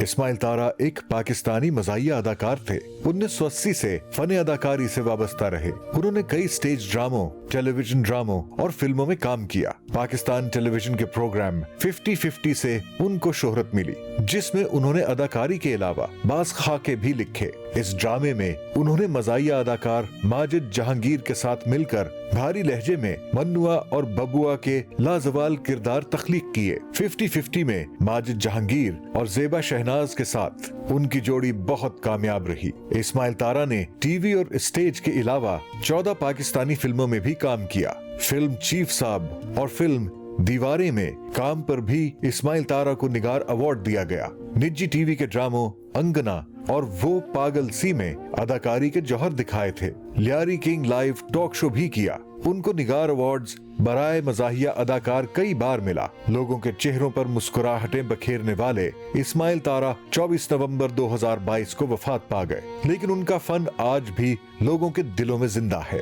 اسماعیل تارا ایک پاکستانی مزاحیہ اداکار تھے۔ 1980 سے فن اداکاری سے وابستہ رہے۔ انہوں نے کئی سٹیج ڈراموں، ٹیلی ویژن ڈراموں اور فلموں میں کام کیا۔ پاکستان ٹیلی ویژن کے پروگرام 50-50 سے ان کو شہرت ملی، جس میں انہوں نے اداکاری کے علاوہ بعض خاکے بھی لکھے۔ اس ڈرامے میں انہوں نے مزاحیہ اداکار ماجد جہانگیر کے ساتھ مل کر بھاری لہجے میں منوا اور ببوا کے لازوال کردار تخلیق کیے۔ 50-50 میں ماجد جہانگیر اور زیبا شہناز کے ساتھ ان کی جوڑی بہت کامیاب رہی۔ اسماعیل تارا نے ٹی وی اور اسٹیج کے علاوہ 14 پاکستانی فلموں میں بھی کام کیا۔ فلم چیف صاحب اور فلم دیوارے میں کام پر بھی اسماعیل تارا کو نگار ایوارڈ دیا گیا۔ نجی ٹی وی کے ڈراموں انگنا اور وہ پاگل سی میں اداکاری کے جوہر دکھائے تھے۔ Lyari king live talk show بھی کیا۔ ان کو نگار ایوارڈز برائے مزاحیہ اداکار کئی بار ملا۔ لوگوں کے چہروں پر مسکراہٹیں بکھیرنے والے اسماعیل تارا 24 نومبر 2022 کو وفات پا گئے، لیکن ان کا فن آج بھی لوگوں کے دلوں میں زندہ ہے۔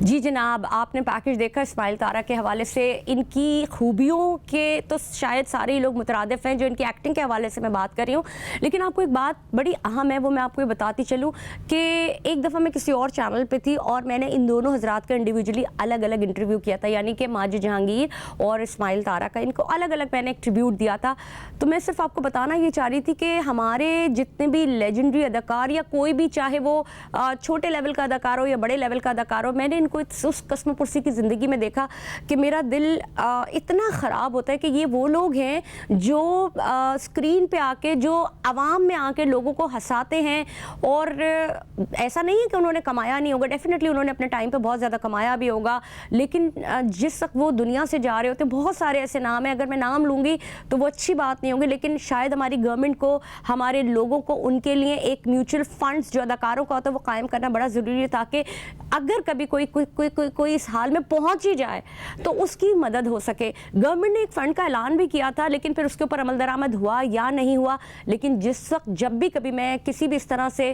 جی جناب، آپ نے پیکج دیکھا اسماعیل تارا کے حوالے سے۔ ان کی خوبیوں کے تو شاید سارے لوگ مترادف ہیں، جو ان کی ایکٹنگ کے حوالے سے میں بات کر رہی ہوں، لیکن آپ کو ایک بات بڑی اہم ہے، وہ میں آپ کو یہ بتاتی چلوں کہ ایک دفعہ میں کسی اور چینل پہ تھی اور میں نے ان دونوں حضرات کا انڈیویجولی الگ الگ انٹرویو کیا تھا، یعنی کہ ماجد جہانگیر اور اسماعیل تارا کا، ان کو الگ الگ میں نے ایک ٹریبیوٹ دیا تھا۔ تو میں صرف آپ کو بتانا یہ چاہ رہی تھی کہ ہمارے جتنے بھی لیجنڈری اداکار یا کوئی بھی، چاہے وہ چھوٹے لیول کا اداکار ہو یا بڑے لیول کا اداکار ہو، میں نے ان کو اس قسم پرسی کی زندگی میں دیکھا کہ میرا دل اتنا خراب ہوتا ہے کہ یہ وہ لوگ ہیں جو اسکرین پہ آ کے، جو عوام میں آ کے لوگوں کو ہنساتے ہیں، اور ایسا نہیں ہے کہ انہوں نے کمایا نہیں ہوگا، ڈیفینیٹلی انہوں نے اپنے ٹائم پہ بہت زیادہ کمایا بھی ہوگا، لیکن جس وقت وہ دنیا سے جا رہے ہوتے ہیں، بہت سارے ایسے نام ہیں، اگر میں نام لوں گی تو وہ اچھی بات نہیں ہوگی، لیکن شاید ہماری گورنمنٹ کو، ہمارے لوگوں کو ان کے لیے ایک میوچل فنڈز جو اداکاروں کا ہوتا ہے وہ قائم کرنا بڑا ضروری ہے، تاکہ اگر کبھی کوئی اس حال میں پہنچ ہی جائے تو اس کی مدد ہو سکے۔ گورنمنٹ نے ایک فنڈ کا اعلان بھی کیا تھا، لیکن پھر اس کے اوپر عمل درآمد ہوا یا نہیں ہوا، لیکن جس وقت جب بھی کبھی میں کسی بھی اس طرح سے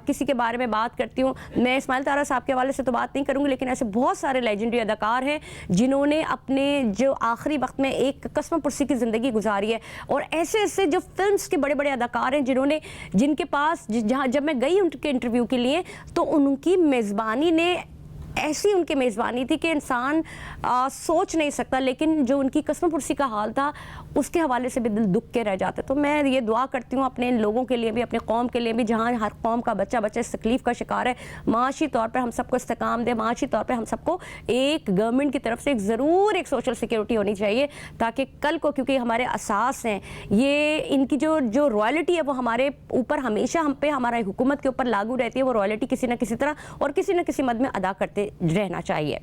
کسی کے بارے میں بات کرتی ہوں، میں اسماعیل تارا صاحب کے حوالے سے تو بات نہیں کروں گی، لیکن ایسے بہت سارے لیجنڈری اداکار ہیں جنہوں نے اپنے جو آخری وقت میں ایک قسم پرسی کی زندگی گزاری ہے، اور ایسے جو فلمز کے بڑے بڑے اداکار ہیں جن کے پاس جب میں گئی ان کے انٹرویو کے لیے، تو ان کی میزبانی نے ایسی ان کی میزبانی تھی کہ انسان سوچ نہیں سکتا، لیکن جو ان کی قسم پرسی کا حال تھا اس کے حوالے سے بھی دل دکھ کے رہ جاتا۔ تو میں یہ دعا کرتی ہوں اپنے ان لوگوں کے لیے بھی، اپنے قوم کے لیے بھی، جہاں ہر قوم کا بچہ اس تکلیف کا شکار ہے، معاشی طور پر ہم سب کو استحکام دے، معاشی طور پر ہم سب کو ایک گورنمنٹ کی طرف سے ضرور ایک سوشل سیکیورٹی ہونی چاہیے، تاکہ کل کو، کیونکہ ہمارے اساس ہیں یہ، ان کی جو رائلٹی ہے وہ ہمارے اوپر ہمیشہ، ہم پہ، ہمارا حکومت کے اوپر لاگو رہتی ہے، وہ رائلٹی کسی نہ کسی طرح اور کسی نہ کسی مد میں ادا کرتے رہنا چاہیے۔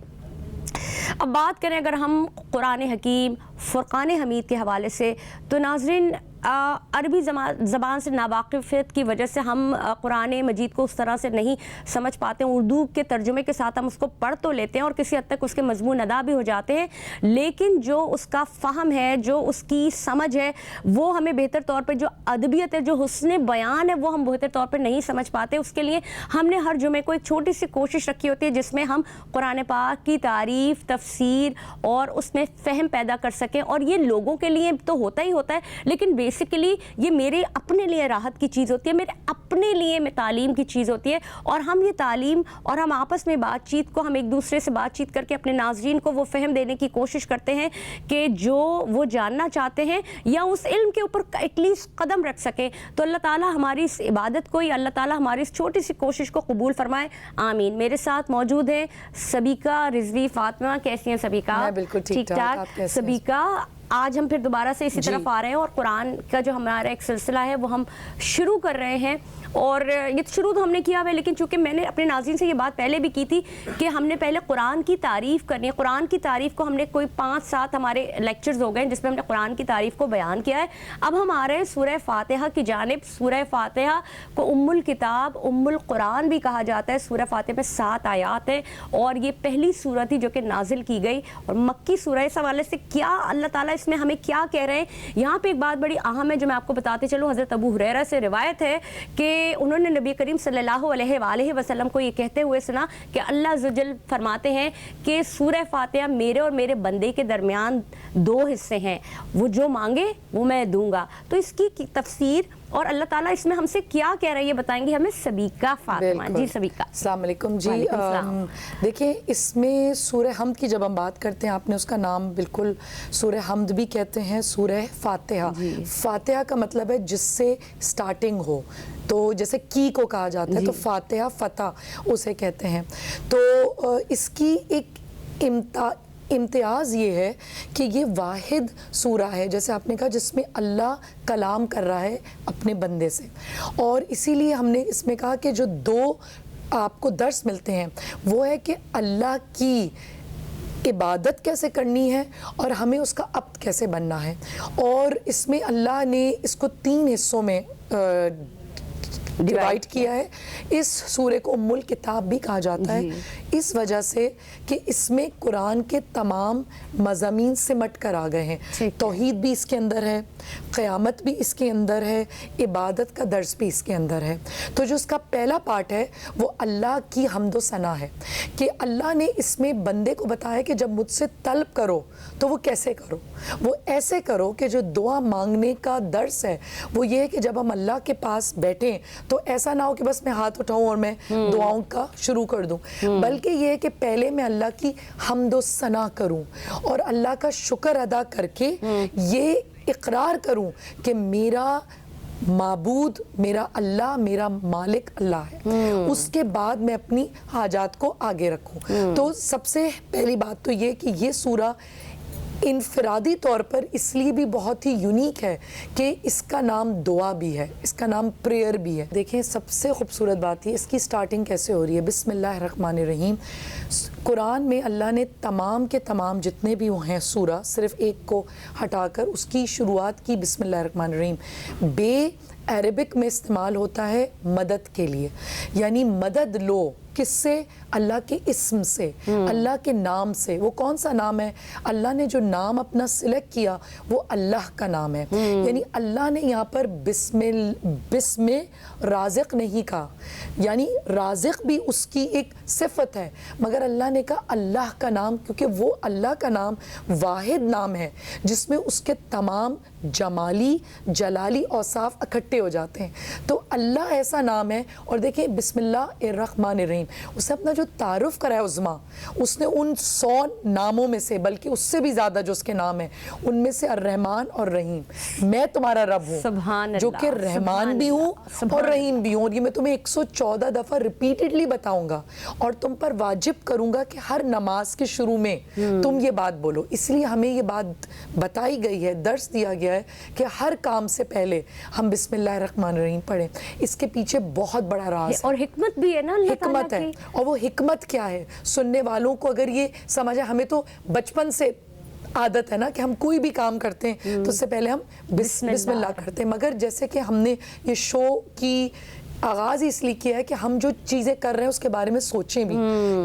اب بات کریں اگر ہم قرآن حکیم، فرقان حمید کے حوالے سے، تو ناظرین عربی زبان سے ناواقفیت کی وجہ سے ہم قرآن مجید کو اس طرح سے نہیں سمجھ پاتے ہیں، اردو کے ترجمے کے ساتھ ہم اس کو پڑھ تو لیتے ہیں اور کسی حد تک اس کے مضمون ادا بھی ہو جاتے ہیں، لیکن جو اس کا فہم ہے، جو اس کی سمجھ ہے، وہ ہمیں بہتر طور پہ، جو ادبیت ہے، جو حسن بیان ہے، وہ ہم بہتر طور پہ نہیں سمجھ پاتے۔ اس کے لیے ہم نے ہر جمعے کو ایک چھوٹی سی کوشش رکھی ہوتی ہے جس میں ہم قرآن پاک کی تعریف، تفسیر اور اس میں فہم پیدا کر سکیں، اور یہ لوگوں کے لیے تو ہوتا ہی ہوتا ہے، لیکن بیسیکلی یہ میرے اپنے لیے راحت کی چیز ہوتی ہے، میرے اپنے لیے میں تعلیم کی چیز ہوتی ہے، اور ہم یہ تعلیم اور ہم آپس میں بات چیت کو، ہم ایک دوسرے سے بات چیت کر کے اپنے ناظرین کو وہ فہم دینے کی کوشش کرتے ہیں کہ جو وہ جاننا چاہتے ہیں یا اس علم کے اوپر ایٹ لیسٹ قدم رکھ سکیں۔ تو اللہ تعالیٰ ہماری اس عبادت کو، یا اللہ تعالیٰ ہماری اس چھوٹی سی کوشش کو قبول فرمائے، آمین۔ میرے ساتھ موجود ہیں سبیکہ رضوی فاطمہ۔ کیسی ہیں سبیکہ؟ میں بالکل ٹھیک ٹھاک۔ سبیکہ، آج ہم پھر دوبارہ سے اسی طرف آ رہے ہیں اور قرآن کا جو ہمارا ایک سلسلہ ہے وہ ہم شروع کر رہے ہیں، اور یہ شروع تو ہم نے کیا ہوا ہے، لیکن چونکہ میں نے اپنے ناظرین سے یہ بات پہلے بھی کی تھی کہ ہم نے پہلے قرآن کی تعریف کرنی ہے۔ قرآن کی تعریف کو ہم نے کوئی 5-7 ہمارے لیکچرز ہو گئے جس میں ہم نے قرآن کی تعریف کو بیان کیا ہے۔ اب ہم آ رہے ہیں سورہ فاتحہ کی جانب۔ سورہ فاتحہ کو ام الکتاب، ام القرآن بھی کہا جاتا ہے۔ سورہ فاتحہ میں 7 آیات ہیں، اور یہ پہلی سورت تھی جو کہ نازل کی گئی، اور مکی سورہ۔ اس حوالے سے کیا اللہ تعالیٰ اس میں ہمیں کیا کہہ رہے ہیں. یہاں پہ ایک بات بڑی اہم ہے جو میں آپ کو بتاتے چلوں. حضرت ابو ہریرہ سے روایت ہے کہ انہوں نے نبی کریم صلی اللہ علیہ وآلہ وسلم کو یہ کہتے ہوئے سنا کہ اللہ عز و جل فرماتے ہیں کہ سورہ فاتحہ میرے اور میرے بندے کے درمیان 2 حصے ہیں, وہ جو مانگے وہ میں دوں گا. تو اس کی تفسیر اور اللہ تعالیٰ اس میں ہم سے کیا کہہ رہا ہے یہ بتائیں گے ہمیں سبیکہ فاطمہ. جی سبیکہ. السلام علیکم. جی دیکھیں اس میں سورہ حمد کی جب ہم بات کرتے ہیں, آپ نے اس کا نام بالکل سورہ حمد بھی کہتے ہیں, سورہ فاتحہ. فاتحہ کا مطلب ہے جس سے سٹارٹنگ ہو, تو جیسے کی کو کہا جاتا ہے تو فاتحہ فتح اسے کہتے ہیں. تو اس کی ایک امتیاز یہ ہے کہ یہ واحد سورہ ہے جیسے آپ نے کہا جس میں اللہ کلام کر رہا ہے اپنے بندے سے, اور اسی لیے ہم نے اس میں کہا کہ جو 2 آپ کو درس ملتے ہیں وہ ہے کہ اللہ کی عبادت کیسے کرنی ہے اور ہمیں اس کا عبد کیسے بننا ہے. اور اس میں اللہ نے اس کو 3 حصوں میں ڈیوائیڈ کیا ہے. اس سورے کو ام الکتاب بھی کہا جاتا ہے اس وجہ سے کہ اس میں قرآن کے تمام مضامین سمٹ کر آ گئے ہیں. توحید بھی اس کے اندر ہے, قیامت بھی اس کے اندر ہے, عبادت کا درس بھی اس کے اندر ہے. تو جو اس کا پہلا پارٹ ہے وہ اللہ کی حمد و ثنا ہے کہ اللہ نے اس میں بندے کو بتایا کہ جب مجھ سے طلب کرو تو وہ کیسے کرو. وہ ایسے کرو کہ جو دعا مانگنے کا درس ہے وہ یہ ہے کہ جب ہم اللہ کے پاس بیٹھیں تو ایسا نہ ہو کہ بس میں ہاتھ اٹھاؤں اور میں دعاؤں کا شروع کر دوں, بلکہ یہ ہے کہ پہلے میں اللہ کی حمد و ثنا کروں اور اللہ کا شکر ادا کر کے یہ اقرار کروں کہ میرا معبود میرا اللہ, میرا مالک اللہ ہے. اس کے بعد میں اپنی حاجات کو آگے رکھوں. تو سب سے پہلی بات تو یہ کہ یہ سورہ انفرادی طور پر اس لیے بھی بہت ہی یونیک ہے کہ اس کا نام دعا بھی ہے, اس کا نام پریئر بھی ہے. دیکھیں سب سے خوبصورت بات یہ اس کی سٹارٹنگ کیسے ہو رہی ہے. بسم اللہ الرحمن الرحیم. قرآن میں اللہ نے تمام کے تمام جتنے بھی وہ ہیں سورہ صرف ایک کو ہٹا کر اس کی شروعات کی بسم اللہ الرحمن الرحیم. بے عربک میں استعمال ہوتا ہے مدد کے لیے, یعنی مدد لو. کس سے؟ اللہ کے اسم سے, اللہ کے نام سے. وہ کون سا نام ہے؟ اللہ نے جو نام اپنا سلیکٹ کیا وہ اللہ کا نام ہے. یعنی اللہ نے یہاں پر بسم رازق نہیں کہا, یعنی رازق بھی اس کی ایک صفت ہے, مگر اللہ نے کہا اللہ کا نام, کیونکہ وہ اللہ کا نام واحد نام ہے جس میں اس کے تمام جمالی جلالی اوصاف اکٹھے ہو جاتے ہیں. تو اللہ ایسا نام ہے. اور دیکھیں بسم اللہ الرحمن الرحیم, اس نے اپنا جو تعارف کرا ہے عظما, اس نے ان 100 ناموں میں سے بلکہ اس سے بھی زیادہ جو اس کے نام ہیں ان میں سے الرحمن اور رحیم, میں تمہارا رب ہوں جو کہ رحمان بھی ہوں اور رحیم بھی ہوں. اور یہ میں تمہیں 114 دفعہ ریپیٹڈلی بتاؤں گا اور تم پر واجب کروں گا کہ ہر نماز کے شروع میں تم یہ بات بولو. اس لیے ہمیں یہ بات بتائی گئی ہے, درس دیا گیا ہے کہ ہر کام سے پہلے ہم بسم اللہ الرحمن الرحیم پڑھیں. اس کے پیچھے بہت بڑا راز ہے اور حکمت بھی ہے نا, حکمت ہے. اور وہ حکمت کیا ہے سننے والوں کو اگر یہ سمجھے, ہمیں تو بچپن سے عادت ہے نا کہ ہم کوئی بھی کام کرتے ہیں تو اس سے پہلے ہم بسم اللہ کرتے ہیں, مگر جیسے کہ ہم نے یہ شو کی آغاز اس لیے کیا ہے کہ ہم جو چیزیں کر رہے ہیں اس کے بارے میں سوچیں بھی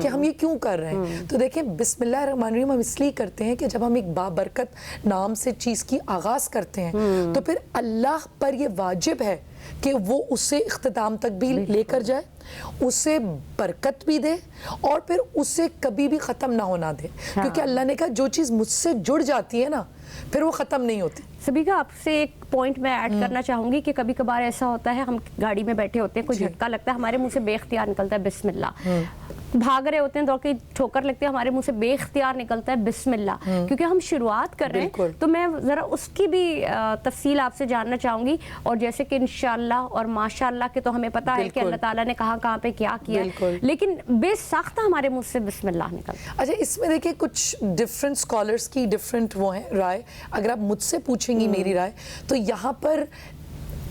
کہ ہم یہ کیوں کر رہے ہیں. تو دیکھیں بسم اللہ الرحمن الرحیم ہم اس لیے کرتے ہیں کہ جب ہم ایک بابرکت نام سے چیز کی آغاز کرتے ہیں تو پھر اللہ پر یہ واجب ہے کہ وہ اسے اختتام تک بھی لے کر جائے, اسے برکت بھی دے اور پھر اسے کبھی بھی ختم نہ ہونا دے. کیونکہ اللہ نے کہا جو چیز مجھ سے جڑ جاتی ہے نا پھر وہ ختم نہیں ہوتی. سبیکہ آپ سے ایک پوائنٹ میں ایڈ کرنا چاہوں گی کہ کبھی کبھار ایسا ہوتا ہے ہم گاڑی میں بیٹھے ہوتے ہیں, کوئی جھٹکا لگتا ہے, ہمارے منہ سے بے اختیار نکلتا ہے بسم اللہ. بھاگ رہے ہوتے ہیں, دوڑ کے ٹھوکر لگتے ہیں, ہمارے منہ سے بے اختیار نکلتا ہے بسم اللہ, کیونکہ ہم شروعات کر رہے ہیں. تو میں ذرا اس کی بھی تفصیل آپ سے جاننا چاہوں گی. اور جیسے کہ انشاءاللہ اور ماشاءاللہ کے تو ہمیں پتہ ہے کہ اللہ تعالیٰ نے کہاں پہ کیا کیا, لیکن بے ساختہ ہمارے منہ سے بسم اللہ نکلتا ہے. اچھا اس میں دیکھیں کچھ ڈفرینٹ اسکالرس کی ڈفرینٹ وہ ہیں رائے. اگر آپ مجھ سے پوچھیں گی میری رائے تو یہاں پر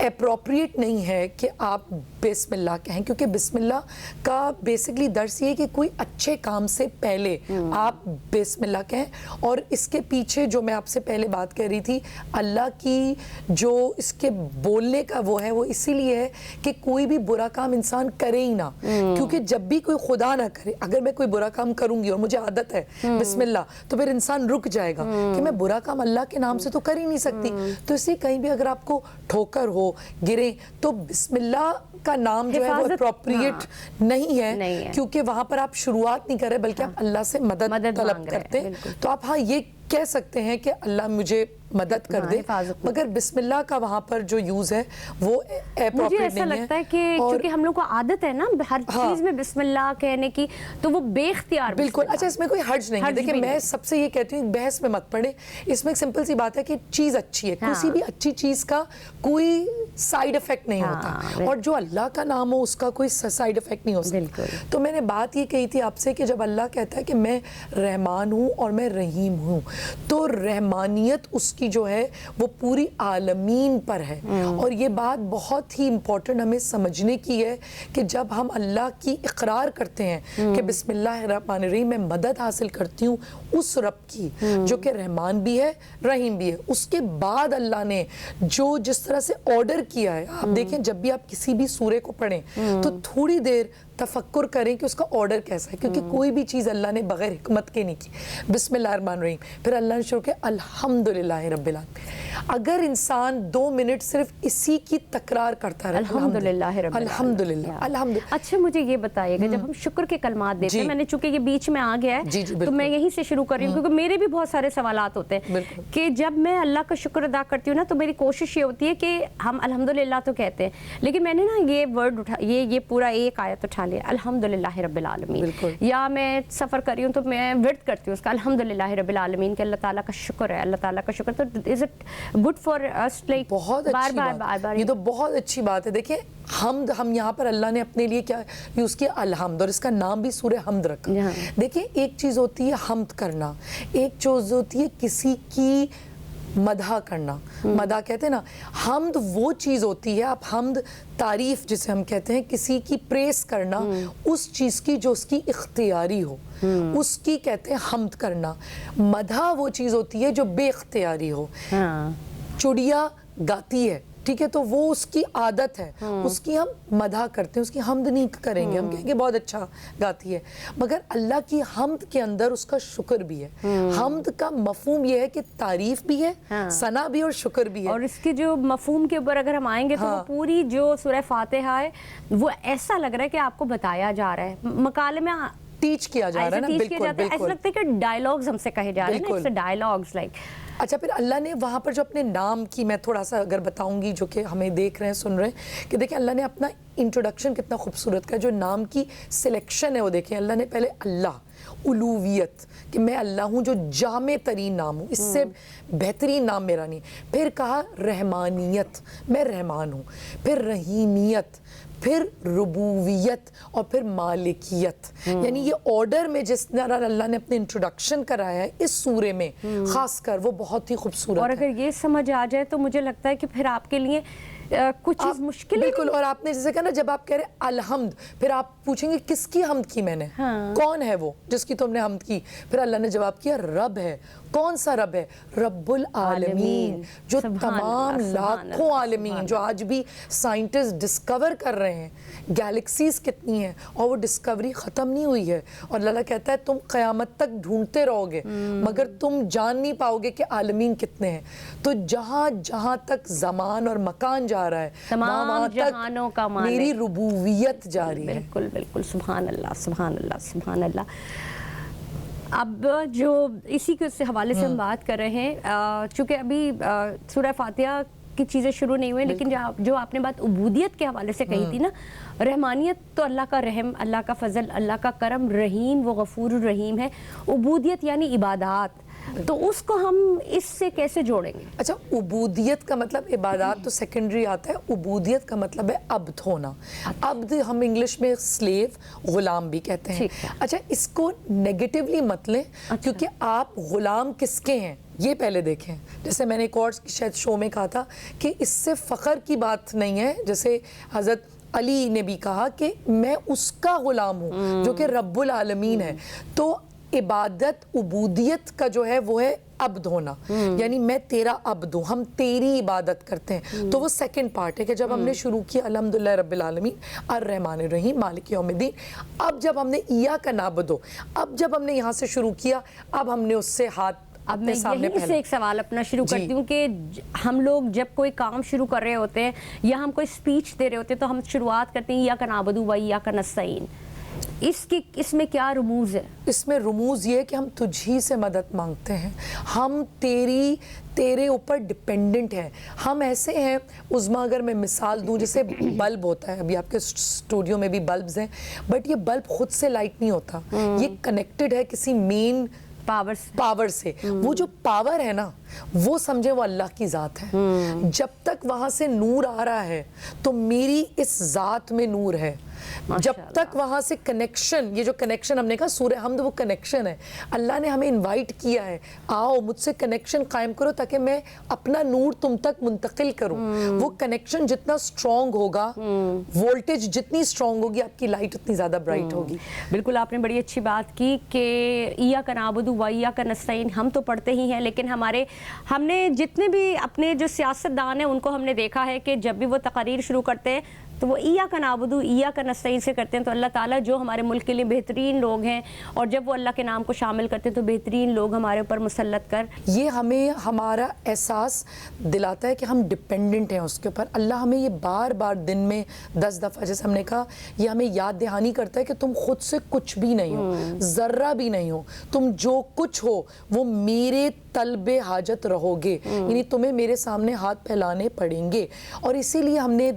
اپروپریٹ نہیں ہے کہ آپ بسم اللہ کہیں, کیونکہ بسم اللہ کا بیسکلی درس یہ ہے کہ کوئی اچھے کام سے پہلے آپ بسم اللہ کہیں. اور اس کے پیچھے جو میں آپ سے پہلے بات کر رہی تھی, اللہ کی جو اس کے بولنے کا وہ ہے, وہ اسی لیے ہے کہ کوئی بھی برا کام انسان کرے ہی نہ, کیونکہ جب بھی کوئی خدا نہ کرے, اگر میں کوئی برا کام کروں گی اور مجھے عادت ہے بسم اللہ, تو پھر انسان رک جائے گا کہ میں برا کام اللہ کے نام سے تو کر ہی نہیں سکتی. تو اسی کہیں بھی اگر آپ کو ٹھوکر ہو, گرے, تو بسم اللہ کا نام جو ہے وہ اپروپریٹ نہیں ہے, کیونکہ وہاں پر آپ شروعات نہیں کر رہے بلکہ آپ اللہ سے مدد طلب کرتے ہیں. تو آپ ہاں یہ کہہ سکتے ہیں کہ اللہ مجھے مدد کر دے, مگر بسم اللہ کا وہاں پر جو یوز ہے وہ اپروپریٹ نہیں ہے. مجھے ایسا لگتا ہے کہ چونکہ ہم لوگ کو عادت ہے نا ہر چیز میں بسم اللہ کہنے کی, تو وہ بے اختیار. بالکل. اچھا, اس میں کوئی حرج نہیں ہے. دیکھیں میں سب سے یہ کہتی ہوں بحث میں مت پڑے, اس میں ایک سمپل سی بات ہے کہ چیز اچھی ہے, کسی بھی اچھی چیز کا کوئی سائیڈ افیکٹ نہیں ہوتا, اور جو اللہ کا نام ہو اس کا کوئی سائیڈ افیکٹ نہیں ہو سکتا. تو میں نے بات یہ کہی تھی آپ سے کہ جب اللہ کہتا ہے کہ میں رحمان ہوں اور میں رحیم ہوں, تو رحمانیت اس کی جو ہے وہ پوری عالمین پر ہے. اور یہ بات بہت ہی امپورٹنٹ ہمیں سمجھنے کی ہے کہ جب ہم اللہ کی اقرار کرتے ہیں کہ بسم اللہ الرحمن الرحیم, میں مدد حاصل کرتی ہوں اس رب کی جو کہ رحمان بھی ہے رحیم بھی ہے. اس کے بعد اللہ نے جو جس طرح سے آرڈر کیا ہے, آپ دیکھیں جب بھی آپ کسی بھی سورے کو پڑھیں تو تھوڑی دیر تفکر کریں کہ اس کا آرڈر کیسا ہے, کیونکہ کوئی بھی چیز اللہ نے بغیر حکمت کے نہیں کی. بسم اللہ الرحمن الرحیم, پھر اللہ نے شروع کیا الحمدللہ رب العالمین. اگر انسان 2 منٹ صرف اسی کی تکرار کرتا رہے, الحمدللہ رب الحمدللہ الحمدللہ. اچھا, مجھے یہ بتائیے گا جب ہم شکر کے کلمات دیتے ہیں, میں نے چونکہ یہ بیچ میں آ گیا ہے تو میں یہیں سے شروع کر رہی ہوں, کیونکہ میرے بھی بہت سارے سوالات ہوتے ہیں کہ جب میں اللہ کا شکر ادا کرتی ہوں نا, تو میری کوشش یہ ہوتی ہے کہ ہم الحمدللہ تو کہتے ہیں, لیکن میں نے نا یہ ورڈ اٹھا, یہ پورا ایک آیت اٹھا لیا, الحمدللہ رب العالمین. یا میں سفر کر رہی ہوں تو میں ورد کرتی ہوں اس کا الحمدللہ رب العالمین, کہ اللہ تعالیٰ کا شکر ہے, اللہ تعالیٰ کا شکر. تو is it good for us, like بہت اچھی بات, یہ تو بہت اچھی بات ہے. دیکھیں حمد, ہم یہاں پر اللہ نے اپنے لیے کیا یوز کیا, الحمد, اور اس کا نام بھی سورہ حمد رکھا. دیکھیں ایک چیز ہوتی ہے حمد کرنا, ایک چیز ہوتی ہے کسی کی مدح کرنا. مدح کہتے ہیں نا, حمد وہ چیز ہوتی ہے, آپ حمد تعریف جسے ہم کہتے ہیں, کسی کی پریس کرنا اس چیز کی جو اس کی اختیاری ہو, اس کی کہتے ہیں حمد کرنا. مدح وہ چیز ہوتی ہے جو بے اختیاری ہو. چڑیا گاتی ہے, ٹھیک ہے, تو وہ اس کی عادت ہے, اس کی ہم مدح کرتے ہیں, اس کی حمد نہیں کریں گے, ہم کہیں گے بہت اچھا گاتی ہے. مگر اللہ کی حمد کے اندر اس کا شکر بھی ہے. حمد کا مفہوم یہ ہے کہ تعریف بھی ہے, ثنا بھی, اور شکر بھی ہے. اور اس کے جو مفہوم کے اوپر اگر ہم آئیں گے تو وہ پوری جو سورہ فاتحہ ہے وہ ایسا لگ رہا ہے کہ آپ کو بتایا جا رہا ہے, مکالمے میں ٹیچ کیا جا رہا ہے نا. بالکل ایسا لگتا ہے کہ ڈائلاگز ہم سے کہے جا رہے ہیں نا, اٹس ڈائلاگز لائک. اچھا, پھر اللہ نے وہاں پر جو اپنے نام کی میں تھوڑا سا اگر بتاؤں گی جو کہ ہمیں دیکھ رہے ہیں سن رہے ہیں, کہ دیکھیں اللہ نے اپنا انٹروڈکشن کتنا خوبصورت کا, جو نام کی سلیکشن ہے وہ دیکھیں. اللہ نے پہلے اللہ, الوہیت, کہ میں اللہ ہوں جو جامع ترین نام ہوں, اس سے بہترین نام میرا نہیں. پھر کہا رحمانیت, میں رحمان ہوں. پھر رحیمیت, پھر ربوبیت, اور پھر مالکیت. یعنی یہ آرڈر میں جس طرح اللہ نے اپنے انٹروڈکشن کرایا ہے اس سورے میں خاص کر, وہ بہت ہی خوبصورت ہے. اور اگر یہ سمجھ آ جائے تو مجھے لگتا ہے کہ پھر آپ کے لیے کچھ چیز مشکل. بالکل. اور آپ نے جیسے کہا نا, جب آپ کہہ رہے الحمد, پھر آپ پوچھیں گے کس کی حمد کی میں نے, کون ہے وہ جس کی تم نے حمد کی. پھر اللہ نے جواب کیا, رب ہے. کون سا رب ہے؟ رب العالمین, جو تمام لاکھوں عالمین, جو آج بھی سائنٹسٹ ڈسکور کر رہے ہیں, گیلیکسیز کتنی ہیں, اور وہ ڈسکوری ختم نہیں ہوئی ہے. اور اللہ کہتا ہے تم قیامت تک ڈھونڈتے رہو گے مگر تم جان نہیں پاؤ گے کہ عالمین کتنے ہیں. تو جہاں جہاں تک زمان اور مکان جا رہا ہے, تمام جہانوں کا مالک, میری ربوبیت جاری ہے. بالکل بالکل, سبحان اللہ سبحان اللہ سبحان اللہ. اب جو اسی کے حوالے سے ہم بات کر رہے ہیں, چونکہ ابھی سورہ فاتحہ کی چیزیں شروع نہیں ہوئی, لیکن جو آپ نے بات عبودیت کے حوالے سے کہی تھی نا, رحمانیت تو اللہ کا رحم, اللہ کا فضل, اللہ کا کرم. رحیم وہ غفور الرحیم ہے. عبودیت یعنی عبادات, تو اس کو ہم اس سے کیسے جوڑیں گے؟ اچھا, عبودیت کا مطلب عبادات تو سیکنڈری آتا ہے. عبودیت کا مطلب ہے عبد ہونا. عبد ہم انگلش میں سلیو, غلام بھی کہتے ہیں. اچھا, اس کو نیگیٹیولی مت لیں, کیونکہ آپ غلام کس کے ہیں؟ یہ پہلے دیکھیں. جیسے میں نے ایک اور شاید شو میں کہا تھا کہ اس سے فخر کی بات نہیں ہے, جیسے حضرت علی نے بھی کہا کہ میں اس کا غلام ہوں جو کہ رب العالمین ہے. تو عبادت عبودیت کا جو ہے وہ ہے عبد ہونا, یعنی میں تیرا عبد ہوں, ہم تیری عبادت کرتے ہیں. تو وہ سیکنڈ پارٹ ہے کہ جب ہم نے شروع کیا الحمدللہ رب العالمین الرحمن الرحیم مالک یوم الدین, اب جب ہم نے ایاک نعبد, اب جب ہم نے یہاں سے شروع کیا, اب ہم نے اس سے ہاتھ اب میں یہیں سے ایک سوال اپنا شروع کرتی ہوں کہ ہم لوگ جب کوئی کام شروع کر رہے ہوتے ہیں یا ہم کوئی سپیچ دے رہے ہوتے ہیں تو ہم شروعات کرتے ہیں ایاک نعبد و ایاک نستعین. اس میں کیا رموز ہے؟ اس میں رموز یہ ہے کہ ہم تجھی سے مدد مانگتے ہیں, ہم تیرے اوپر ڈپینڈنٹ ہیں. ہم ایسے ہیں عظما, اگر میں مثال دوں, جیسے بلب ہوتا ہے, ابھی آپ کے اسٹوڈیو میں بھی بلبز ہیں, بٹ یہ بلب خود سے لائٹ نہیں ہوتا, یہ کنیکٹڈ ہے کسی مین پاور سے. وہ جو پاور ہے نا وہ سمجھے وہ اللہ کی ذات ہے. جب تک وہاں سے نور آ رہا ہے تو میری اس ذات میں نور ہے. جب تک وہاں سے کنیکشن, یہ جو کنیکشن ہم نے کہا سورہ حمد وہ کنیکشن ہے, اللہ نے ہمیں انوائٹ کیا ہے, آؤ مجھ سے کنیکشن قائم کرو تاکہ میں اپنا نور تم تک منتقل کروں. وہ کنیکشن جتنا اسٹرانگ ہوگا, وولٹیج جتنی اسٹرانگ ہوگی, آپ کی لائٹ اتنی زیادہ برائٹ ہوگی. بالکل آپ نے بڑی اچھی بات کی کہ ایاک نعبد و ایاک نستعین ہم تو پڑھتے ہی ہیں, لیکن ہم نے جتنے بھی اپنے جو سیاست دان ہیں ان کو ہم نے دیکھا ہے کہ جب بھی وہ تقاریر شروع کرتے ہیں تو وہ ایاک نعبد و ایاک نستعین سے کرتے ہیں. تو اللہ تعالیٰ جو ہمارے ملک کے لیے بہترین لوگ ہیں, اور جب وہ اللہ کے نام کو شامل کرتے ہیں تو بہترین لوگ ہمارے اوپر مسلط کر, یہ ہمیں ہمارا احساس دلاتا ہے کہ ہم ڈپینڈنٹ ہیں اس کے اوپر. اللہ ہمیں یہ بار بار دن میں 10 دفعہ, جیسے ہم نے کہا, یہ ہمیں یاد دہانی کرتا ہے کہ تم خود سے کچھ بھی نہیں ہو, ذرہ بھی نہیں ہو, تم جو کچھ ہو وہ میرے طلب حاجت رہو گے, یعنی تمہیں میرے سامنے ہاتھ پھیلانے پڑیں گے. اور اسی لیے ہم نے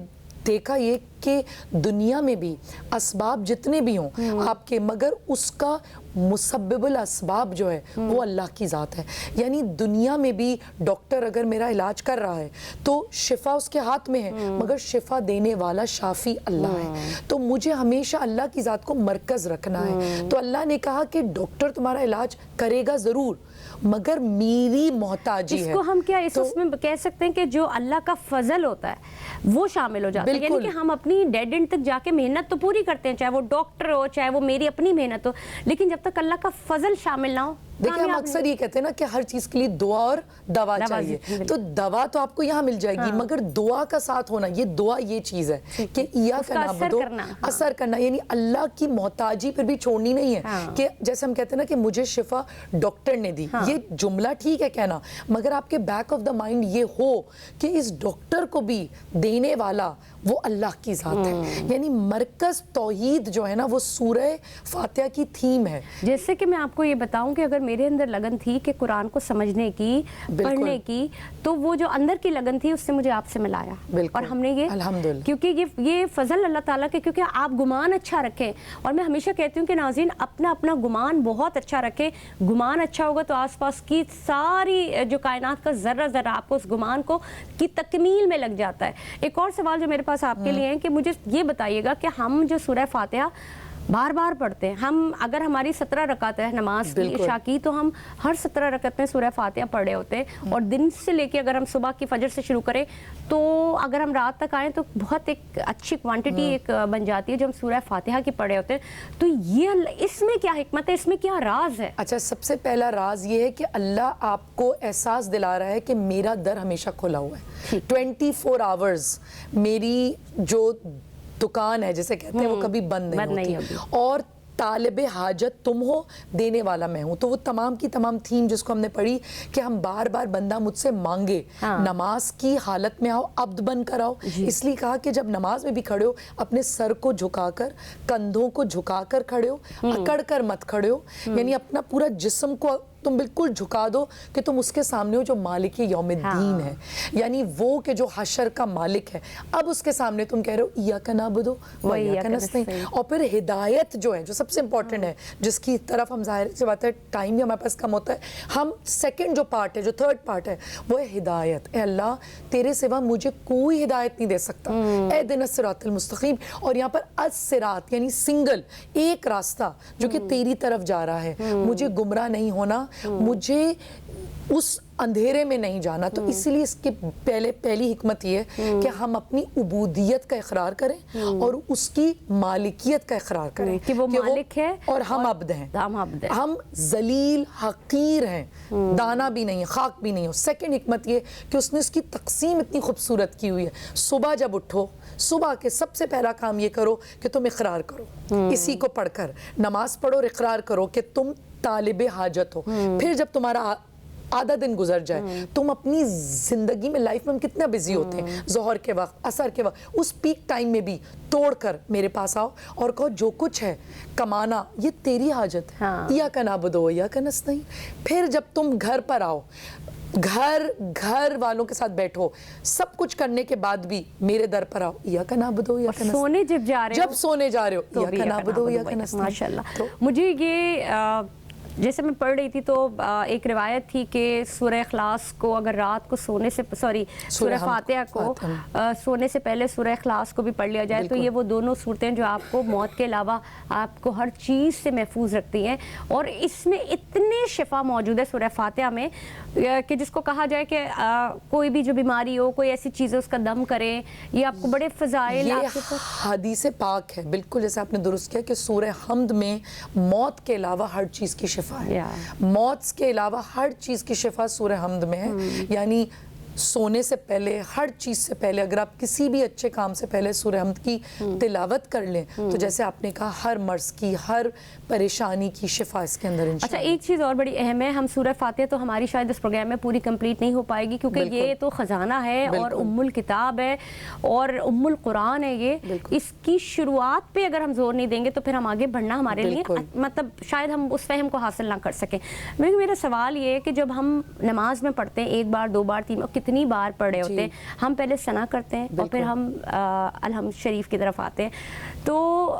دیکھا یہ کہ دنیا میں بھی اسباب جتنے بھی ہوں آپ کے, مگر اس کا مسبب الاسباب جو ہے وہ اللہ کی ذات ہے. یعنی دنیا میں بھی ڈاکٹر اگر میرا علاج کر رہا ہے تو شفا اس کے ہاتھ میں ہے, مگر شفا دینے والا شافی اللہ ہے. تو مجھے ہمیشہ اللہ کی ذات کو مرکز رکھنا ہے. تو اللہ نے کہا کہ ڈاکٹر تمہارا علاج کرے گا ضرور, مگر میری محتاجی ہے. اس کو ہم کیا اس میں کہہ سکتے ہیں کہ جو اللہ کا فضل ہوتا ہے وہ شامل ہو جاتا ہے. یعنی کہ ہم اپنی ڈیڈ اینڈ تک جا کے محنت تو پوری کرتے ہیں, چاہے وہ ڈاکٹر ہو چاہے وہ میری اپنی محنت ہو, لیکن جب تک اللہ کا فضل شامل نہ ہو. دیکھیں ہم اکثر یہ کہتے ہیں نا کہ ہر چیز کے لیے دعا اور دوا چاہیے, تو دوا تو آپ کو یہاں مل جائے گی, مگر دعا کا ساتھ ہونا, یہ دعا یہ چیز ہے کہ ایاک نعبد اثر کرنا, یعنی اللہ کی محتاجی پر بھی چھوڑنی نہیں ہے. کہ جیسے ہم کہتے ہیں نا کہ مجھے شفا ڈاکٹر نے دی, یہ جملہ ٹھیک ہے کہنا, مگر آپ کے بیک آف دا مائنڈ یہ ہو کہ اس ڈاکٹر کو بھی دینے والا وہ اللہ کی ذات ہے. یعنی مرکز توحید جو ہے نا وہ سورہ فاتحہ کی تھیم ہے. جیسے کہ میں آپ کو یہ بتاؤں کہ اگر میرے اندر لگن تھی کہ قرآن کو سمجھنے کی, پڑھنے کی, تو وہ جو اندر کی لگن تھی اس نے مجھے آپ سے ملایا, اور ہم نے یہ الحمدللہ, کیونکہ یہ فضل اللہ تعالیٰ کے, کیونکہ آپ گمان اچھا رکھیں. اور میں ہمیشہ کہتی ہوں کہ ناظرین اپنا گمان بہت اچھا رکھیں. گمان اچھا ہوگا تو آس پاس کی ساری جو کائنات کا ذرہ ذرہ آپ کو اس گمان کو کی تکمیل میں لگ جاتا ہے. ایک اور سوال جو میرے پاس آپ کے لیے ہے کہ مجھے یہ بتائیے گا کہ ہم جو سورہ فاتحہ بار بار پڑھتے ہیں, ہم اگر ہماری 17 رکعت ہے نماز کی عشاء کی, تو ہم ہر 17 رکعت میں سورہ فاتحہ پڑھے ہوتے ہیں, اور دن سے لے کے اگر ہم صبح کی فجر سے شروع کریں تو اگر ہم رات تک آئیں تو بہت ایک اچھی کوانٹٹی ایک بن جاتی ہے جو ہم سورہ فاتحہ کی پڑھے ہوتے ہیں. تو یہ اس میں کیا حکمت ہے, اس میں کیا راز ہے؟ اچھا, سب سے پہلا راز یہ ہے کہ اللہ آپ کو احساس دلا رہا ہے کہ میرا در ہمیشہ کھلا ہوا ہے. 24 آورز میری جو دکان ہے جسے کہتے ہیں وہ کبھی بند نہیں ہوتی, اور طالب حاجت تم ہو, دینے والا میں ہوں. تو وہ تمام کی تمام تھیم جس کو ہم نے پڑھی کہ ہم بار بار بندہ مجھ سے مانگے, نماز کی حالت میں آؤ, عبد بن کر آؤ. اس لیے کہا کہ جب نماز میں بھی کھڑے ہو اپنے سر کو جھکا کر, کندھوں کو جھکا کر کھڑے ہو, اکڑ کر مت کھڑے ہو, یعنی اپنا پورا جسم کو تم بالکل جھکا دو کہ تم اس کے سامنے ہو جو مالک یوم الدین ہے, یعنی وہ کہ جو حشر کا مالک ہے. اب اس کے سامنے تم کہہ رہے ہو ایاک نعبد و ایاک نستعین. اور پھر ہدایت جو ہے, جو سب سے امپورٹنٹ ہے, جس کی طرف ہم ظاہر سی بات ہے ٹائم بھی ہمارے پاس کم ہوتا ہے, ہم سیکنڈ جو پارٹ ہے, جو تھرڈ پارٹ ہے, وہ ہے ہدایت. اے اللہ تیرے سوا مجھے کوئی ہدایت نہیں دے سکتا, اہدنا الصراط المستقیم. اور یہاں پر الصراط یعنی سنگل ایک راستہ جو کہ تیری طرف جا رہا ہے, مجھے گمراہ نہیں ہونا, مجھے اس اندھیرے میں نہیں جانا. تو اسی لیے اس کے پہلی حکمت یہ ہے کہ ہم اپنی عبودیت کا اقرار کریں اور اس کی مالکیت کا اقرار کریں کہ وہ مالک ہے اور ہم عبد ہیں. ہم ذلیل حقیر ہیں, دانا بھی نہیں, خاک بھی نہیں ہو. سیکنڈ حکمت یہ کہ اس نے اس کی تقسیم اتنی خوبصورت کی ہوئی ہے. صبح جب اٹھو, صبح کے سب سے پہلا کام یہ کرو کہ تم اقرار کرو, اسی کو پڑھ کر نماز پڑھو اور اقرار کرو کہ تم طالب حاجت ہو. پھر جب تمہارا آدھا دن گزر جائے, تم اپنی زندگی میں, لائف میں ہم کتنا بزی ہوتے ہیں, ظہر کے وقت, عصر کے وقت, اس پیک ٹائم میں بھی توڑ کر میرے پاس آؤ اور کہو جو کچھ ہے کمانا یہ تیری حاجت ہے, ایاک نعبد و ایاک نستعین. پھر جب تم گھر پر آؤ, گھر والوں کے ساتھ بیٹھو, سب کچھ کرنے کے بعد بھی میرے در پر آؤ, ایاک نعبد و ایاک نستعین. سونے جب سونے جا رہے ہو, ایاک نعبد و ایاک نستعین. ماشاءاللہ. مجھے یہ جیسے میں پڑھ رہی تھی تو ایک روایت تھی کہ سورہ اخلاص کو اگر رات کو سونے سے سورہ فاتحہ کو سونے سے پہلے سورہ اخلاص کو بھی پڑھ لیا جائے تو یہ وہ دونوں صورتیں جو آپ کو موت کے علاوہ آپ کو ہر چیز سے محفوظ رکھتی ہیں. اور اس میں اتنے شفا موجود ہے سورہ فاتحہ میں کہ جس کو کہا جائے کہ کوئی بھی جو بیماری ہو, کوئی ایسی چیز ہے اس کا دم کریں, یہ آپ کو بڑے فضائل. یہ حدیث پاک ہے, بالکل جیسے آپ نے درست کیا کہ سورہ حمد میں موت کے علاوہ ہر چیز کی شفا ہے. موت کے علاوہ ہر چیز کی شفا سورہ حمد میں ہے. یعنی سونے سے پہلے, ہر چیز سے پہلے, اگر آپ کسی بھی اچھے کام سے پہلے سورہ حمد کی تلاوت کر لیں تو جیسے آپ نے کہا ہر مرض کی, ہر پریشانی کی شفا اس کے اندر انشاءاللہ. اچھا, ایک چیز اور بڑی اہم ہے, ہم سورہ فاتحہ تو ہماری شاید اس پروگرام میں پوری کمپلیٹ نہیں ہو پائے گی کیونکہ یہ تو خزانہ ہے اور ام الکتاب ہے اور ام القرآن ہے. یہ اس کی شروعات پہ اگر ہم زور نہیں دیں گے تو پھر ہم آگے بڑھنا ہمارے لیے مطلب شاید ہم اس فہم کو حاصل نہ کر سکیں. میرا سوال یہ ہے کہ جب ہم نماز میں پڑھتے ہیں, ایک بار, دو بار, تین بار, کتنی بار پڑھے ہوتے ہیں, ہم پہلے ثنا کرتے ہیں اور پھر ہم الحمد شریف کی طرف آتے ہیں. تو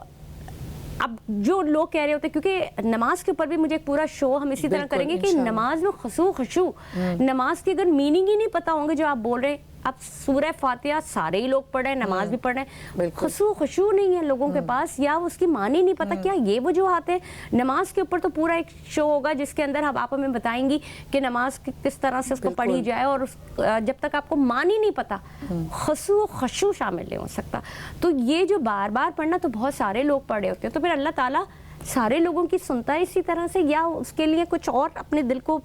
اب جو لوگ کہہ رہے ہوتے ہیں, کیونکہ نماز کے اوپر بھی مجھے ایک پورا شو ہم اسی طرح کریں گے کہ نماز میں خشوع, نماز کی اگر میننگ ہی نہیں پتا ہوں گے جو آپ بول رہے ہیں. اب سورہ فاتحہ سارے ہی لوگ پڑھ رہے ہیں, نماز بھی پڑھ رہے ہیں, خشوع نہیں ہے لوگوں کے پاس, یا اس کی معنی نہیں پتا. کیا یہ وجوہات ہیں؟ نماز کے اوپر تو پورا ایک شو ہوگا جس کے اندر آپ ہمیں بتائیں گی کہ نماز کس طرح سے اس کو پڑھی جائے, اور جب تک آپ کو معنی نہیں پتا خشوع شامل نہیں ہو سکتا. تو یہ جو بار بار پڑھنا تو بہت سارے لوگ پڑھ رہے ہوتے ہیں, تو پھر اللہ تعالیٰ سارے لوگوں کی سنتا ہے اسی طرح سے, یا اس کے لیے کچھ اور اپنے دل کو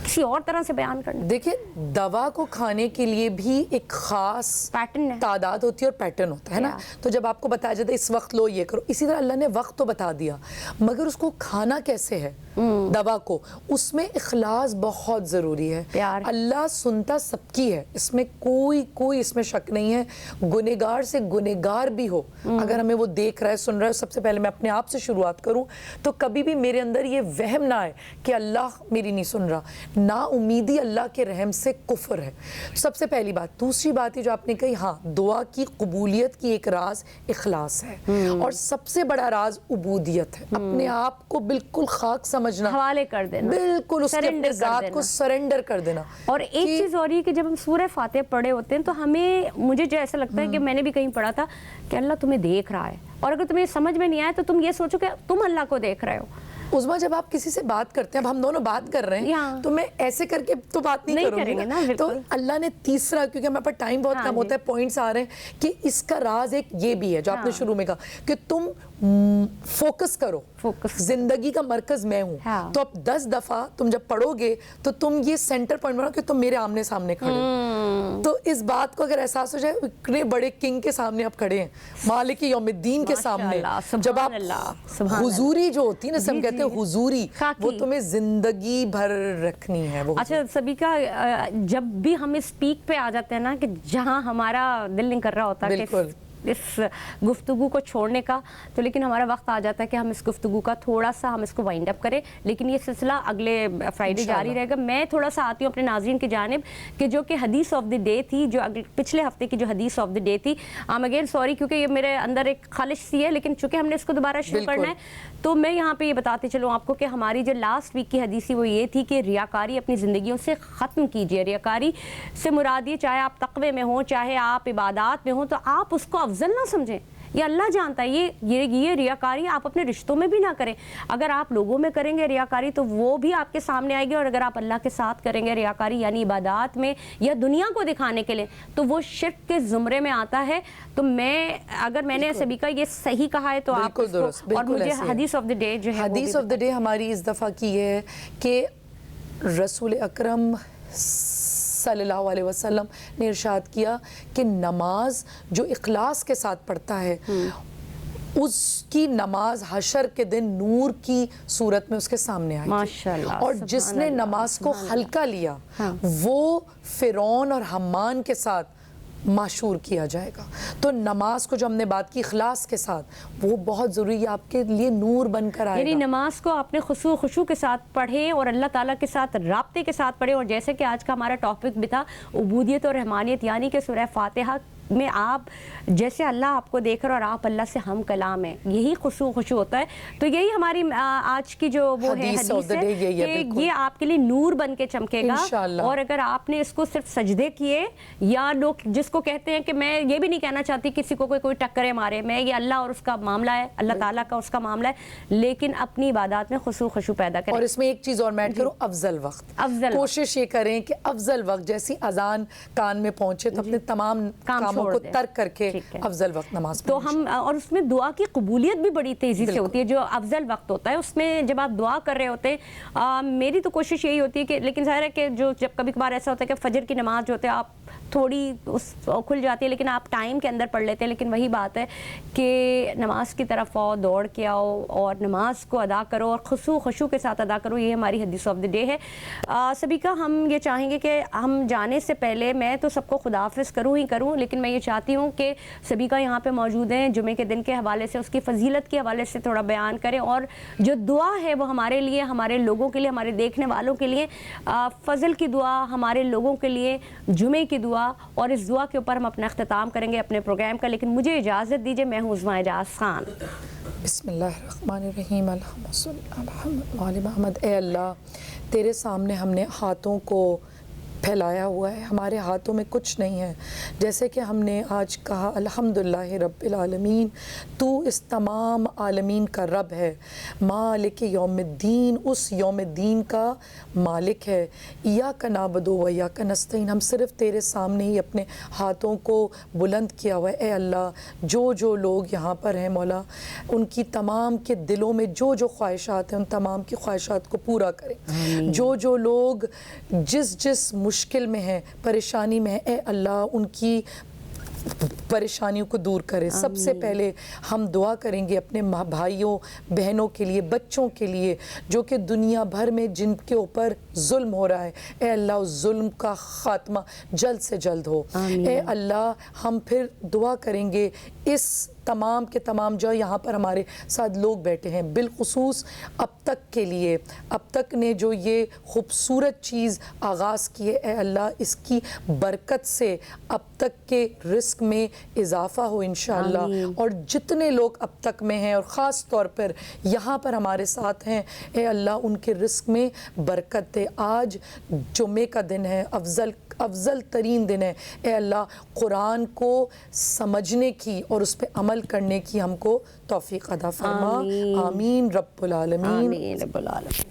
کسی اور طرح سے بیان کرنا؟ دیکھیں, دوا کو کھانے کے لیے بھی ایک خاص پیٹرن ہے, تعداد ہوتی ہے اور پیٹرن ہوتا ہے نا. تو جب آپ کو بتایا جاتا ہے اس وقت لو یہ کرو, اسی طرح اللہ نے وقت تو بتا دیا, مگر اس کو کھانا کیسے ہے دوا کو, اس میں اخلاص بہت ضروری ہے. اللہ سنتا سب کی ہے, اس میں کوئی اس میں شک نہیں ہے. گنہگار سے گنہگار بھی ہو, اگر ہمیں وہ دیکھ رہا ہے, سن رہا ہے, سب سے پہلے میں اپنے آپ سے شروعات کروں تو کبھی بھی میرے اندر یہ وہم نہ آئے کہ اللہ میری نہیں سن رہا. نا امیدی اللہ کے رحم سے کفر ہے, سب سے پہلی بات. دوسری بات ہے جو آپ نے کہی, ہاں دعا کی قبولیت کی ایک راز اخلاص ہے, اور سب سے بڑا راز عبودیت ہے. اپنے آپ کو بالکل خاک سمجھنا, حوالے کر دینا, بالکل اس کے ذات کو سرنڈر کر دینا. اور ایک چیز اور یہ کہ جب ہم سورہ فاتحہ پڑھے ہوتے ہیں تو مجھے جو ایسا لگتا ہے کہ میں نے بھی کہیں پڑھا تھا کہ اللہ تمہیں دیکھ رہا ہے, اور اگر تمہیں سمجھ میں نہیں آئے تو تم یہ سوچو کہ تم اللہ کو دیکھ رہے ہو. عظمیٰ, جب آپ کسی سے بات کرتے ہیں, اب ہم دونوں بات کر رہے ہیں, تو میں ایسے کر کے تو بات نہیں کروں گی نا. تو اللہ نے تیسرا, کیونکہ ہمارے پاس ٹائم بہت کم ہوتا ہے, پوائنٹس آ رہے ہیں کہ اس کا راز ایک یہ بھی ہے جو آپ نے شروع میں کہا کہ تم فوکس کرو, زندگی کا مرکز میں ہوں. تو اب 10 دفعہ تم جب پڑھو گے تو تم یہ سینٹر پوائنٹ بناؤ کہ تم میرے آمنے سامنے کھڑے ہو. تو اس بات کو اگر احساس ہو جائے, اتنے بڑے کنگ کے سامنے آپ کھڑے ہیں, مالک یوم الدین کے سامنے, جب آپ حضوری جو ہوتی ہے نا, سب کہتے ہیں حضوری, وہ تمہیں زندگی بھر رکھنی ہے. اچھا سبیکا, جب بھی ہم اس پیک پہ آ جاتے ہیں نا کہ جہاں ہمارا دل نہیں کر رہا ہوتا کہ اس گفتگو کو چھوڑنے کا, تو لیکن ہمارا وقت آ جاتا ہے کہ ہم اس گفتگو کا تھوڑا سا ہم اس کو وائنڈ اپ کریں. لیکن یہ سلسلہ اگلے فرائیڈے جاری رہے گا. میں تھوڑا سا آتی ہوں اپنے ناظرین کی جانب کہ جو کہ حدیث آف دی ڈے تھی, جو پچھلے ہفتے کی جو حدیث آف دی ڈے تھی, اگین سوری کیونکہ یہ میرے اندر ایک خالص سی ہے, لیکن چونکہ ہم نے اس کو دوبارہ شروع کرنا ہے تو میں یہاں پہ یہ بتاتے چلوں آپ کو کہ ہماری جو لاسٹ ویک کی حدیث تھی وہ یہ تھی کہ ریاکاری اپنی زندگیوں سے ختم کیجیے. ریاکاری سے مراد یہ, چاہے آپ تقوی میں ہوں, چاہے آپ عبادات میں ہوں, تو آپ اس کو افضل نہ سمجھیں. یہ اللہ جانتا ہے. یہ ریاکاری آپ اپنے رشتوں میں بھی نہ کریں. اگر آپ لوگوں میں کریں گے ریاکاری تو وہ بھی آپ کے سامنے آئے گی, اور اگر آپ اللہ کے ساتھ کریں گے ریاکاری یعنی عبادات میں یا دنیا کو دکھانے کے لیے, تو وہ شرک کے زمرے میں آتا ہے. تو اگر میں نے سبیکا یہ صحیح کہا ہے تو آپ بالکل درست, اور بالکل مجھے ایسے ہے. حدیث آف دی ڈے جو ہے حدیث آف دا ڈے ہماری اس دفعہ کی یہ ہے کہ رسول اکرم صلی اللہ علیہ وسلم نے ارشاد کیا کہ نماز جو اخلاص کے ساتھ پڑھتا ہے اس کی نماز حشر کے دن نور کی صورت میں اس کے سامنے آئے گی. ماشاءاللہ, اور جس نے نماز کو ہلکا لیا وہ فرعون اور حمان کے ساتھ معشور کیا جائے گا. تو نماز کو جو ہم نے بات کی اخلاص کے ساتھ وہ بہت ضروری ہے, آپ کے لیے نور بن کر آئے یعنی گا. نماز کو آپ نے خشوع کے ساتھ پڑھیں اور اللہ تعالیٰ کے ساتھ رابطے کے ساتھ پڑھیں. اور جیسے کہ آج کا ہمارا ٹاپک بھی تھا عبودیت اور رحمانیت, یعنی کہ سورہ فاتحہ میں آپ جیسے اللہ آپ کو دیکھ رہا اور آپ اللہ سے ہم کلام ہیں, یہی خشوع ہوتا ہے. تو یہی ہماری آج کی جو وہ ہے حدیث of the day حدیث یہی ہے, ہے کہ بالکل. یہ آپ کے لیے نور بن کے چمکے گا. انشاءاللہ. اور اگر آپ نے اس کو صرف سجدے کیے, یا لوگ جس کو کہتے ہیں کہ میں یہ بھی نہیں کہنا چاہتی کسی کو کوئی ٹکرے مارے, میں یہ اللہ اور اس کا معاملہ ہے, اللہ تعالیٰ کا اس کا معاملہ ہے, لیکن اپنی عبادات میں خشوع پیدا کریں. اور اس میں ایک چیز اور میں ایڈ کروں, افضل وقت. کوشش یہ کریں کہ افضل وقت جیسی اذان کان میں پہنچے تو اپنے تمام کاموں کو ترک کر کے افضل وقت نماز تو ہم, اور اس میں دعا کی قبولیت بھی بڑی تیزی سے ہوتی ہے. جو افضل وقت ہوتا ہے اس میں جب آپ دعا کر رہے ہوتے ہیں, میری تو کوشش یہی ہوتی ہے کہ, لیکن ظاہر ہے کہ جو جب کبھی کبھار ایسا ہوتا ہے کہ فجر کی نماز جو ہوتے ہے آپ تھوڑی کھل جاتی ہے لیکن آپ ٹائم کے اندر پڑھ لیتے ہیں, لیکن وہی بات ہے کہ نماز کی طرف آؤ, دوڑ کے آؤ اور نماز کو ادا کرو اور خشوع کے ساتھ ادا کرو. یہ ہماری حدیث آف دی ڈے ہے. سبیکا, ہم یہ چاہیں گے کہ ہم جانے سے پہلے میں تو سب کو خداحافظ کروں, لیکن میں یہ چاہتی ہوں کہ سبیکا یہاں پہ موجود ہیں, جمعے کے دن کے حوالے سے اس کی فضیلت کے حوالے سے تھوڑا بیان کریں, اور جو دعا ہے وہ ہمارے لیے, ہمارے لوگوں کے لیے, ہمارے دیکھنے والوں کے لیے فضل کی دعا, ہمارے لوگوں کے لیے جمعے کی دعا, اور اس دعا کے اوپر ہم اپنا اختتام کریں گے اپنے پروگرام کا. لیکن مجھے اجازت دیجیے, میں ہوں عظمیٰ اعجاز خان. بسم اللہ الرحمن الرحیم, اللہم صلی علی محمد محمد. اے اللہ, تیرے سامنے ہم نے ہاتھوں کو پھیلایا ہوا ہے, ہمارے ہاتھوں میں کچھ نہیں ہے. جیسے کہ ہم نے آج کہا الحمدللہ رب العالمین, تو اس تمام عالمین کا رب ہے, مالک یوم الدین, اس یوم الدین کا مالک ہے. ایاک نعبد و ایاک نستعین, ہم صرف تیرے سامنے ہی اپنے ہاتھوں کو بلند کیا ہوا ہے. اے اللہ, جو لوگ یہاں پر ہیں مولا, ان کی تمام کے دلوں میں جو خواہشات ہیں ان تمام کی خواہشات کو پورا کریں. جو لوگ جس مشکل میں ہیں, پریشانی میں ہیں, اے اللہ ان کی پریشانیوں کو دور کرے. سب سے پہلے ہم دعا کریں گے اپنے بھائیوں بہنوں کے لیے, بچوں کے لیے جو کہ دنیا بھر میں جن کے اوپر ظلم ہو رہا ہے. اے اللہ اس ظلم کا خاتمہ جلد سے جلد ہو. اے اللہ, ہم پھر دعا کریں گے اس تمام کے تمام جو یہاں پر ہمارے ساتھ لوگ بیٹھے ہیں, بالخصوص اب تک کے لیے, اب تک نے جو یہ خوبصورت چیز آغاز کی ہے, اے اللہ اس کی برکت سے اب تک کے رزق میں اضافہ ہو انشاءاللہ. اور جتنے لوگ اب تک میں ہیں اور خاص طور پر یہاں پر ہمارے ساتھ ہیں, اے اللہ ان کے رزق میں برکت دے. آج جمعے کا دن ہے, افضل ترین دن ہے. اے اللہ قرآن کو سمجھنے کی اور اس پہ عمل کرنے کی ہم کو توفیق عطا فرما. آمین رب العالمین. آمین رب العالمین.